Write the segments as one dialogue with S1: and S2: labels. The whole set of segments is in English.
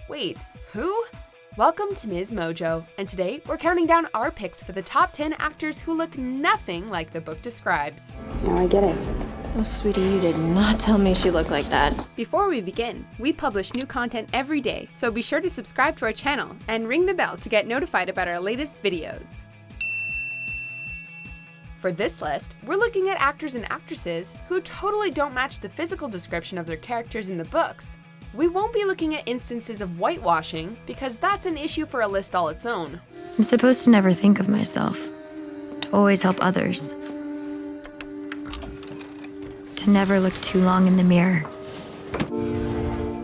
S1: Wait, who? Welcome to MsMojo, and today we're counting down our picks for the top 10 actors who look nothing like the book describes.
S2: Now I get it.
S3: Oh, sweetie, you did not tell me she looked like that.
S1: Before we begin, we publish new content every day, so be sure to subscribe to our channel and ring the bell to get notified about our latest videos. For this list, we're looking at actors and actresses who totally don't match the physical description of their characters in the books. We won't be looking at instances of whitewashing, because that's an issue for a list all its own.
S4: I'm supposed to never think of myself, to always help others, to never look too long in the mirror.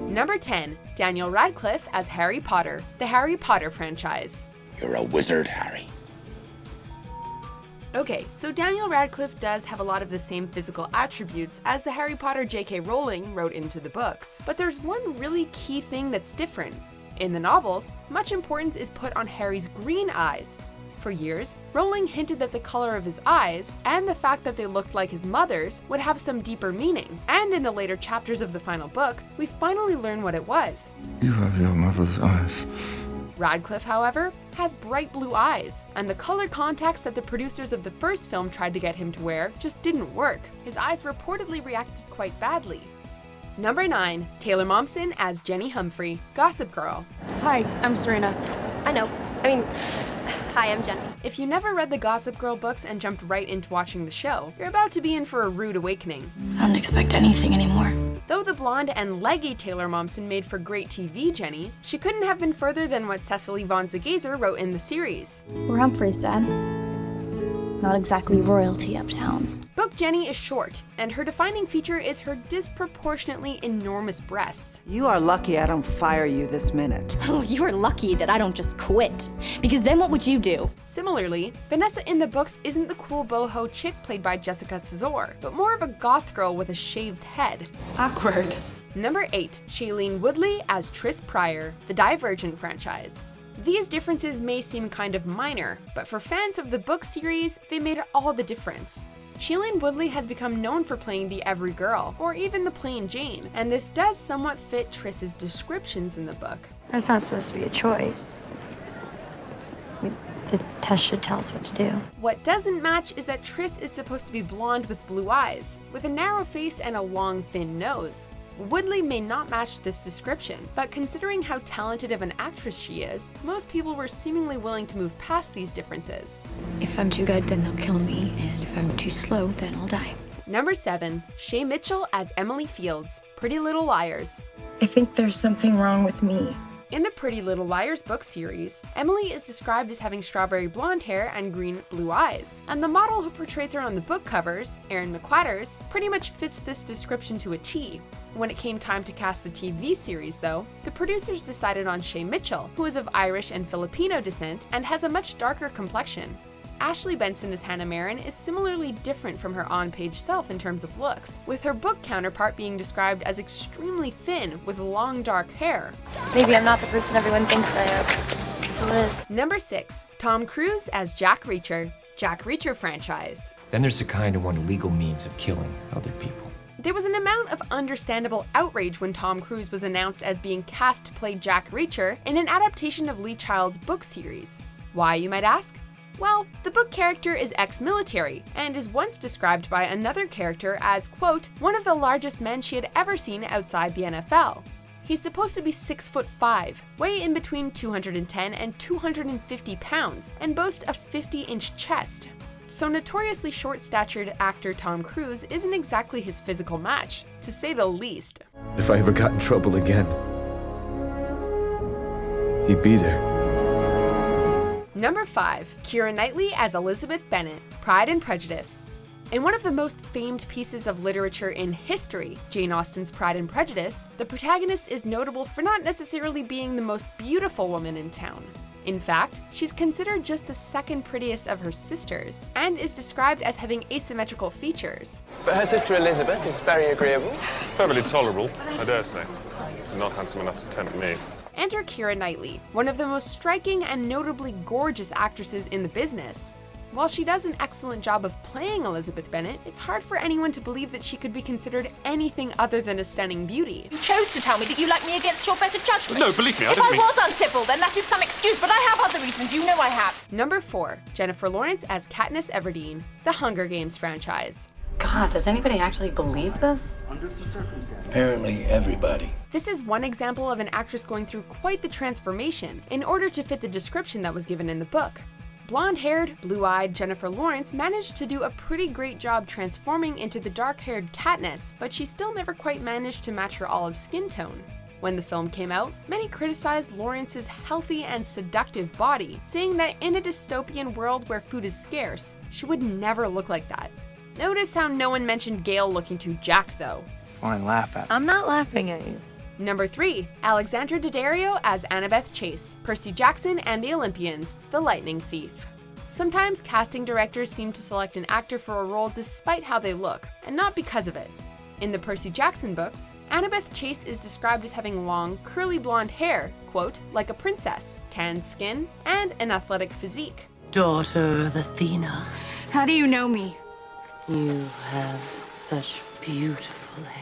S1: Number 10, Daniel Radcliffe as Harry Potter, the Harry Potter franchise.
S5: You're a wizard, Harry.
S1: Okay, so Daniel Radcliffe does have a lot of the same physical attributes as the Harry Potter J.K. Rowling wrote into the books, but there's one really key thing that's different. In the novels, much importance is put on Harry's green eyes. For years, Rowling hinted that the color of his eyes, and the fact that they looked like his mother's, would have some deeper meaning, and in the later chapters of the final book, we finally learn what it was.
S6: You have your mother's eyes.
S1: Radcliffe, however, has bright blue eyes, and the color contacts that the producers of the first film tried to get him to wear just didn't work. His eyes reportedly reacted quite badly. Number 9, Taylor Momsen as Jenny Humphrey, Gossip Girl.
S3: Hi, I'm Serena.
S7: Hi, I'm Jenny.
S1: If you never read the Gossip Girl books and jumped right into watching the show, you're about to be in for a rude awakening.
S4: I don't expect anything anymore.
S1: Though the blonde and leggy Taylor Momsen made for great TV Jenny, she couldn't have been further than what Cecily von Ziegaser wrote in the series.
S2: We're Humphrey's dad. Not exactly royalty uptown.
S1: Book Jenny is short, and her defining feature is her disproportionately enormous breasts.
S8: You are lucky I don't fire you this minute.
S7: Oh, you are lucky that I don't just quit. Because then what would you do?
S1: Similarly, Vanessa in the books isn't the cool boho chick played by Jessica Cesar, but more of a goth girl with a shaved head.
S3: Awkward.
S1: Number 8, Shailene Woodley as Tris Pryor, the Divergent franchise. These differences may seem kind of minor, but for fans of the book series, they made all the difference. Shailene Woodley has become known for playing the every girl, or even the plain Jane, and this does somewhat fit Tris's descriptions in the book.
S4: That's not supposed to be a choice. The test should tell us what to do.
S1: What doesn't match is that Tris is supposed to be blonde with blue eyes, with a narrow face and a long, thin nose. Woodley may not match this description, but considering how talented of an actress she is, most people were seemingly willing to move past these differences.
S4: If I'm too good, then they'll kill me, and if I'm too slow, then I'll die.
S1: Number 7, Shay Mitchell as Emily Fields, Pretty Little Liars.
S9: I think there's something wrong with me.
S1: In the Pretty Little Liars book series, Emily is described as having strawberry blonde hair and green blue eyes, and the model who portrays her on the book covers, Erin McQuatters, pretty much fits this description to a T. When it came time to cast the TV series, though, the producers decided on Shay Mitchell, who is of Irish and Filipino descent and has a much darker complexion. Ashley Benson as Hannah Marin is similarly different from her on-page self in terms of looks, with her book counterpart being described as extremely thin with long dark hair.
S2: Maybe I'm not the person everyone thinks I am. So it is.
S1: Number 6, Tom Cruise as Jack Reacher, Jack Reacher franchise.
S10: Then there's the kind who want legal means of killing other people.
S1: There was an amount of understandable outrage when Tom Cruise was announced as being cast to play Jack Reacher in an adaptation of Lee Child's book series. Why, you might ask? Well, the book character is ex-military, and is once described by another character as, quote, one of the largest men she had ever seen outside the NFL. He's supposed to be 6'5", weigh in between 210 and 250 pounds, and boast a 50-inch chest. So notoriously short-statured actor Tom Cruise isn't exactly his physical match, to say the least.
S6: If I ever got in trouble again, he'd be there.
S1: Number 5, Keira Knightley as Elizabeth Bennet, Pride and Prejudice. In one of the most famed pieces of literature in history, Jane Austen's Pride and Prejudice, the protagonist is notable for not necessarily being the most beautiful woman in town. In fact, she's considered just the second prettiest of her sisters, and is described as having asymmetrical features.
S11: But her sister Elizabeth is very agreeable.
S12: Perfectly tolerable, I dare say. Not handsome enough to tempt me.
S1: Enter Keira Knightley, one of the most striking and notably gorgeous actresses in the business. While she does an excellent job of playing Elizabeth Bennet, it's hard for anyone to believe that she could be considered anything other than a stunning beauty.
S5: You chose to tell me that you like me against your better judgment.
S12: No, believe me, I
S5: If
S12: didn't
S5: I
S12: mean...
S5: was uncivil, then that is some excuse, but I have other reasons. You know I have.
S1: Number 4. Jennifer Lawrence as Katniss Everdeen, the Hunger Games franchise.
S3: God, does anybody actually believe this?
S13: Apparently everybody.
S1: This is one example of an actress going through quite the transformation in order to fit the description that was given in the book. Blonde-haired, blue-eyed Jennifer Lawrence managed to do a pretty great job transforming into the dark-haired Katniss, but she still never quite managed to match her olive skin tone. When the film came out, many criticized Lawrence's healthy and seductive body, saying that in a dystopian world where food is scarce, she would never look like that. Notice how no one mentioned Gale looking too jacked though.
S13: Fine, laugh at it.
S3: I'm not laughing at you.
S1: Number 3. Alexandra Daddario as Annabeth Chase, Percy Jackson and the Olympians, the Lightning Thief. Sometimes casting directors seem to select an actor for a role despite how they look, and not because of it. In the Percy Jackson books, Annabeth Chase is described as having long, curly blonde hair, quote, like a princess, tanned skin, and an athletic physique.
S14: Daughter of Athena.
S9: How do you know me?
S14: You have such beautiful hair.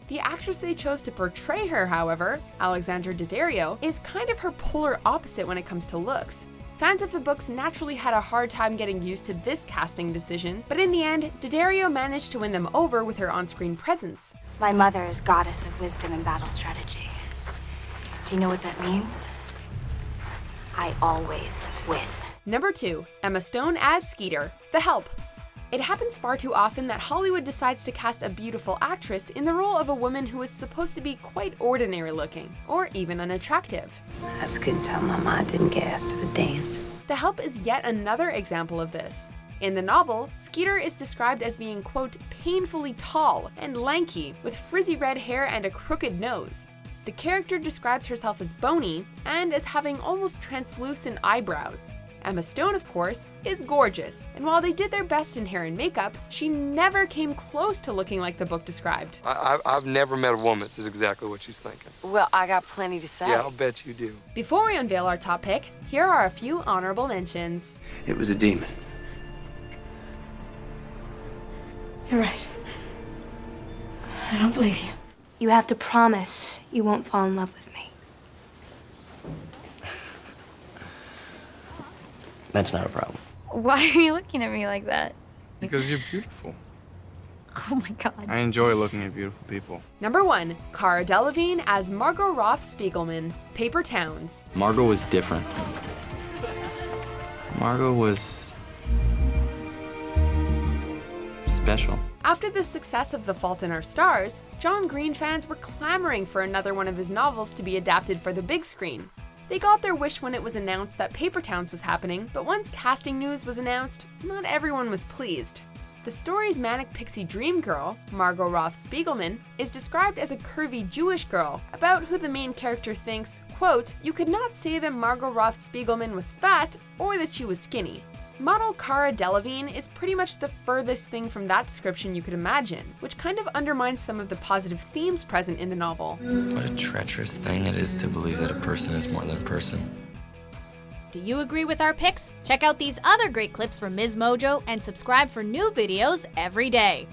S1: The actress they chose to portray her, however, Alexandra Daddario, is kind of her polar opposite when it comes to looks. Fans of the books naturally had a hard time getting used to this casting decision, but in the end, Daddario managed to win them over with her on-screen presence.
S15: My mother is goddess of wisdom and battle strategy. Do you know what that means? I always win.
S1: Number 2. Emma Stone as Skeeter, The Help. It happens far too often that Hollywood decides to cast a beautiful actress in the role of a woman who is supposed to be quite ordinary looking, or even unattractive.
S14: I just couldn't tell Mama I didn't get asked to the dance.
S1: The Help is yet another example of this. In the novel, Skeeter is described as being, quote, painfully tall and lanky, with frizzy red hair and a crooked nose. The character describes herself as bony and as having almost translucent eyebrows. Emma Stone, of course, is gorgeous, and while they did their best in hair and makeup, she never came close to looking like the book described.
S16: I've never met a woman that's exactly what she's thinking.
S14: Well, I got plenty to say.
S16: Yeah, I'll bet you do.
S1: Before we unveil our top pick, here are a few honorable mentions.
S13: It was a demon.
S2: You're right. I don't believe you. You have to promise you won't fall in love with me.
S10: That's not a problem.
S2: Why are you looking at me like that?
S17: Because you're beautiful.
S2: Oh my god.
S17: I enjoy looking at beautiful people.
S1: Number 1. Cara Delevingne as Margo Roth Spiegelman, Paper Towns.
S18: Margo was different. Margo was special.
S1: After the success of The Fault in Our Stars, John Green fans were clamoring for another one of his novels to be adapted for the big screen. They got their wish when it was announced that Paper Towns was happening, but once casting news was announced, not everyone was pleased. The story's manic pixie dream girl, Margo Roth Spiegelman, is described as a curvy Jewish girl, about who the main character thinks, quote, you could not say that Margo Roth Spiegelman was fat or that she was skinny. Model Cara Delevingne is pretty much the furthest thing from that description you could imagine, which kind of undermines some of the positive themes present in the novel.
S18: What a treacherous thing it is to believe that a person is more than a person.
S19: Do you agree with our picks? Check out these other great clips from MsMojo and subscribe for new videos every day.